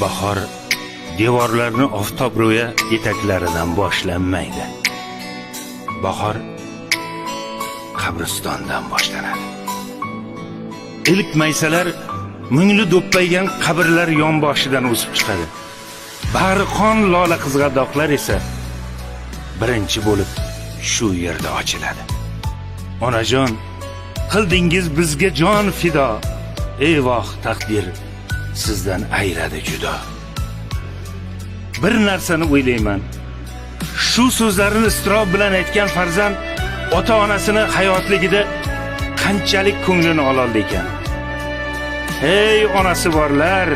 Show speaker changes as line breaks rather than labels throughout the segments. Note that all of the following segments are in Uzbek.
Bahor devorlarni oftob ro'ya etaklaridan boshlanmaydi. Bahor qabristondan boshlanadi. Ilk maysalar mungli do'ppaygan qabrlar yonboshidan o'sib chiqadi. Bag'ri qon lola qizg'aldoqlar esa birinchi bo'lib shu yerda ochiladi. Onajon, qildingiz bizga jon fido. Ey voh taqdir sizdan ayradi judo. Bir narsani o'ylayman. Shu so'zlarni istrob bilan aytgan farzand ota-onasini hayotligida qanchalik ko'nglini ololdi ekan. Ey onasi borlar,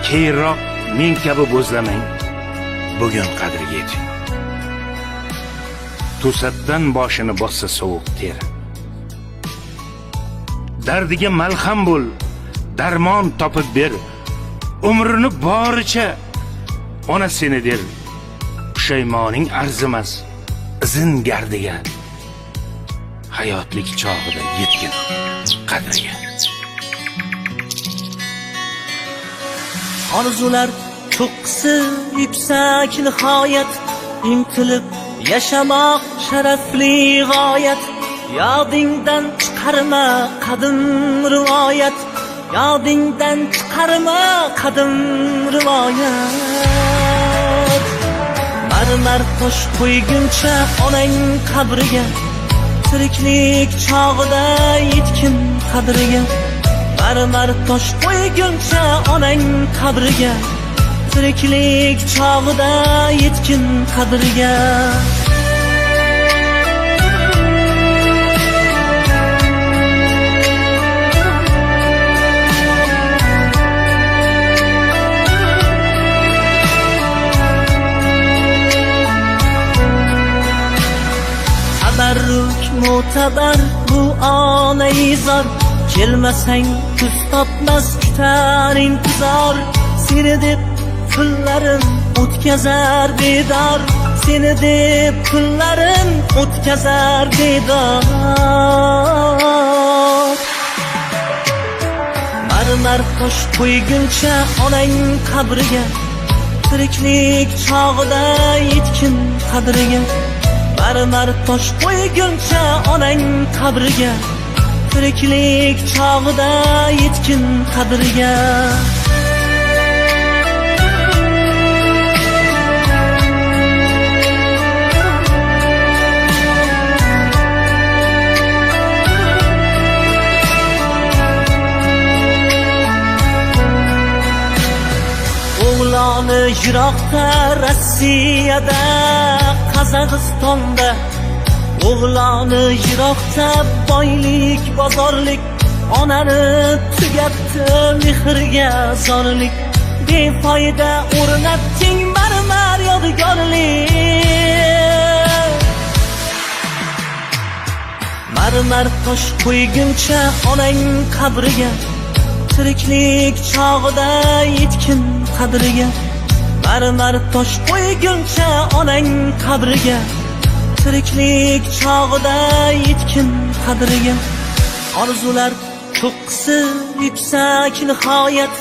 keyinroq men kabi bo'zlamang. Bugun qadriga yeting. To'satdan boshini bossa sovuq ter. Dardiga malham bo'l, darmon topib ber. Umrini boricha ona seni der. Pushaymoning arzimas izin gardiga. Hayotlik chog'ida yetgin qadriga.
Orzular cho'qqisi yuksak nihoyat, intilib yashamoq sharafli g'oyat. Yodingdan chiqarma qadim rivoyat, yodingdan chiqarma qadim rivoyat. Marmar tosh qo'yguncha onang qabriga, tiriklik chog'ida yetgin qadriga. Marmar tosh qo'yguncha onang qabriga, tiriklik chog'ida yetgin qadriga. Tabarruk mo'tabar bu onai zor, kelmasang kuz topmas kutar intizor. Seni deb kunlarim o'tkazar bedor, seni deb kunlarim o'tkazar bedor. Marmar tosh qo'yguncha onang qabriga, tiriklik chog'ida yetgin qadriga. Marmar tosh qo'yguncha onang qabriga, tiriklik chog'ida yetgin qadriga. O'g'loni yiroqda Rossiyada, Qozog'istonda. O'g'loni yiroqda boylik bozorlik, onani tugatdi mehrga zorlik. Befoyda o'rnatding marmar yodgorlik. Marmar tosh qo'yguncha onang qabriga, tiriklik chog'ida yetgin qadriga. Marmar tosh qo'yguncha onang qabriga, tiriklik chog'ida yetgin qadriga. Orzular cho'qqisi yuksak nihoyat,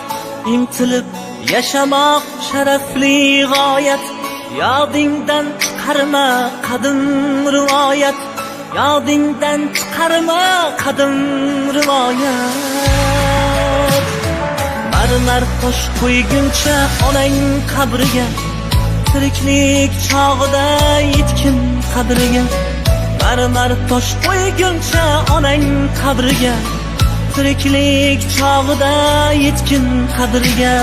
intilib yashamoq sharafli g'oyat. Yodingdan chiqarma qadim rivoyat, yodingdan chiqarma qadim rivoyat. Marmar tosh qo'yguncha onang qabriga, tiriklik chog'ida yetgin qadriga. Marmar tosh qo'yguncha onang qabriga, tiriklik chog'ida yetgin qadriga.